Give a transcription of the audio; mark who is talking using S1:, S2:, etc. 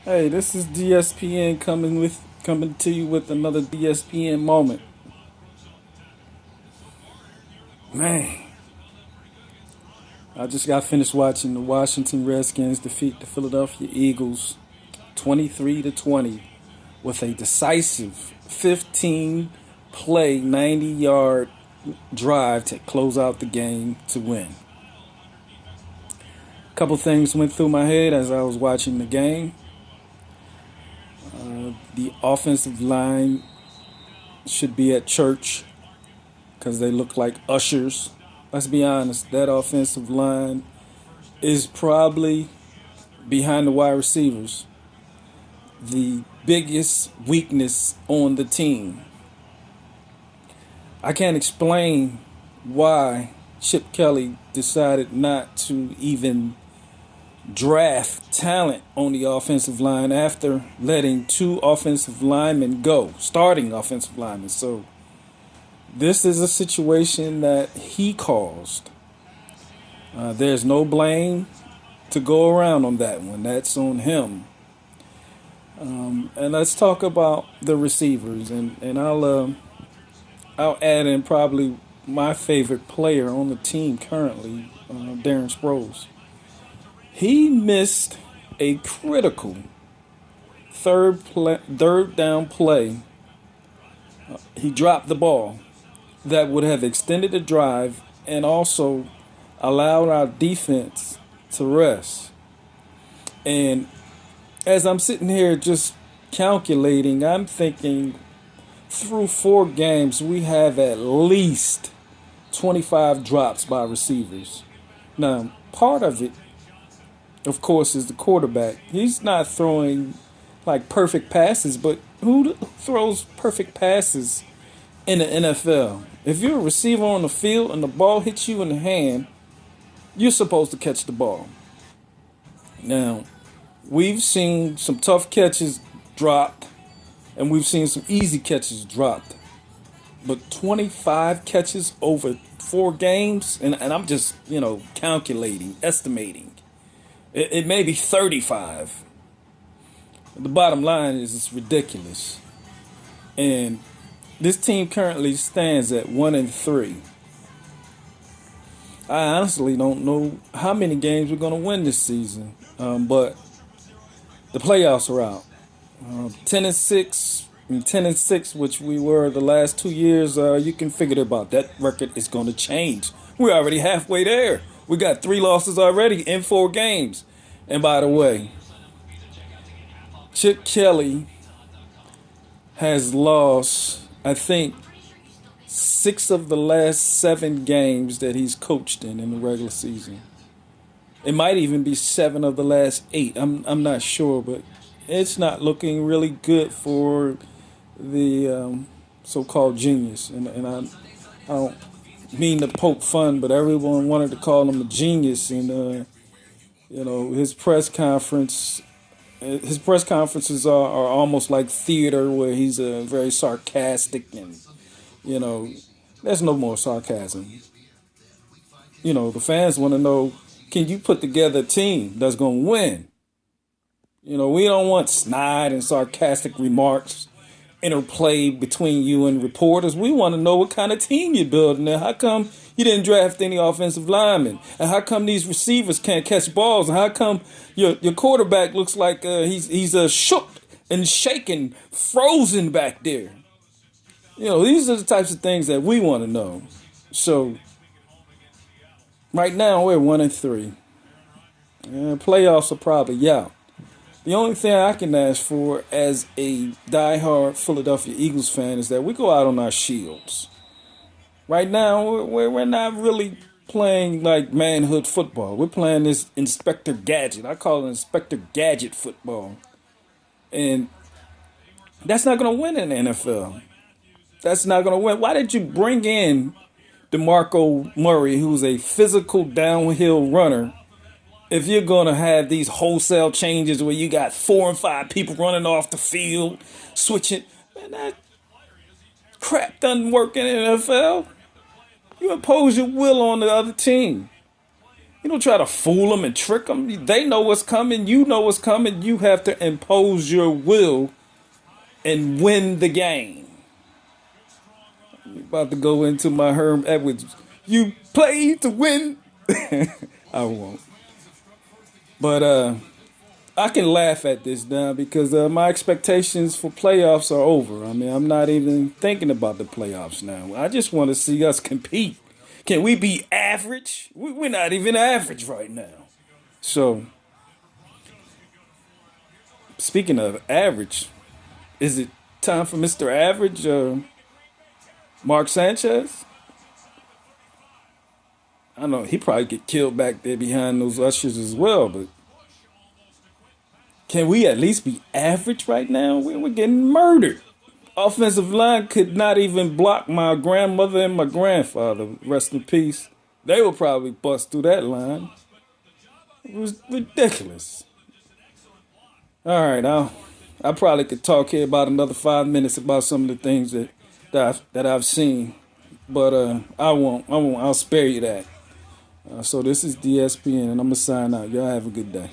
S1: Hey, this is DSPN coming to you with another DSPN moment. Man, I just got finished watching the Washington Redskins defeat the Philadelphia Eagles 23-20 with a decisive 15 play 90-yard drive to close out the game to win. A couple things went through my head as I was watching the game. The offensive line should be at church because they look like ushers. Let's be honest, that offensive line is probably behind the wide receivers the biggest weakness on the team. I can't explain why Chip Kelly decided not to even draft talent on the offensive line after letting two offensive linemen go, starting offensive linemen. So this is a situation that he caused. There's no blame to go around on that one. That's on him. And let's talk about the receivers, and I'll add in probably my favorite player on the team currently, Darren Sproles. He missed a critical third down play. He dropped the ball that would have extended the drive and also allowed our defense to rest. And as I'm sitting here just calculating, I'm thinking through 4 games, we have at least 25 drops by receivers. Now, part of it, of course, is the quarterback. He's not throwing like perfect passes, but who throws perfect passes in the NFL? If you're a receiver on the field and the ball hits you in the hand, you're supposed to catch the ball. Now, we've seen some tough catches dropped, and we've seen some easy catches dropped. But 25 catches over 4 games, and I'm just, calculating, estimating. It may be 35. The bottom line is it's ridiculous. And this team currently stands at 1-3. I honestly don't know how many games we're going to win this season, but the playoffs are out. 10-6 and 10-6, which we were the last 2 years. You can figure it about that record is going to change. We're already halfway there. We got 3 losses already in 4 games. And by the way, Chip Kelly has lost, I think, 6 of the last 7 games that he's coached in the regular season. It might even be 7 of the last 8. I'm not sure, but it's not looking really good for the so-called genius. And I don't mean to poke fun, but everyone wanted to call him a genius. And his press conferences are almost like theater, where he's very sarcastic, and there's no more sarcasm. The fans want to know, can you put together a team that's going to win? We don't want snide and sarcastic remarks interplayed between you and reporters. We want to know what kind of team you're building there. How come you didn't draft any offensive linemen? And how come these receivers can't catch balls? And how come your quarterback looks like he's shook and shaken, frozen back there? These are the types of things that we want to know. So right now we're 1-3. Playoffs are probably out. The only thing I can ask for as a diehard Philadelphia Eagles fan is that we go out on our shields. Right now, we're not really playing like manhood football. We're playing this Inspector Gadget. I call it Inspector Gadget football. And that's not going to win in the NFL. That's not going to win. Why did you bring in DeMarco Murray, who's a physical downhill runner, if you're going to have these wholesale changes where you got 4 and 5 people running off the field, switching? Man, that crap doesn't work in the NFL. You impose your will on the other team. You don't try to fool them and trick them. They know what's coming. You know what's coming. You have to impose your will and win the game. I'm about to go into my Herm Edwards. You play to win. I won't. But I can laugh at this now because my expectations for playoffs are over. I mean, I'm not even thinking about the playoffs now. I just want to see us compete. Can we be average? We're not even average right now. So, speaking of average, is it time for Mr. Average, Mark Sanchez? I know he probably get killed back there behind those ushers as well, but can we at least be average right now? We're getting murdered. Offensive line could not even block my grandmother and my grandfather. Rest in peace. They will probably bust through that line. It was ridiculous. All right, I probably could talk here about another 5 minutes about some of the things that I've seen, but I won't. I'll spare you that. So this is DSPN, and I'm gonna sign out. Y'all have a good day.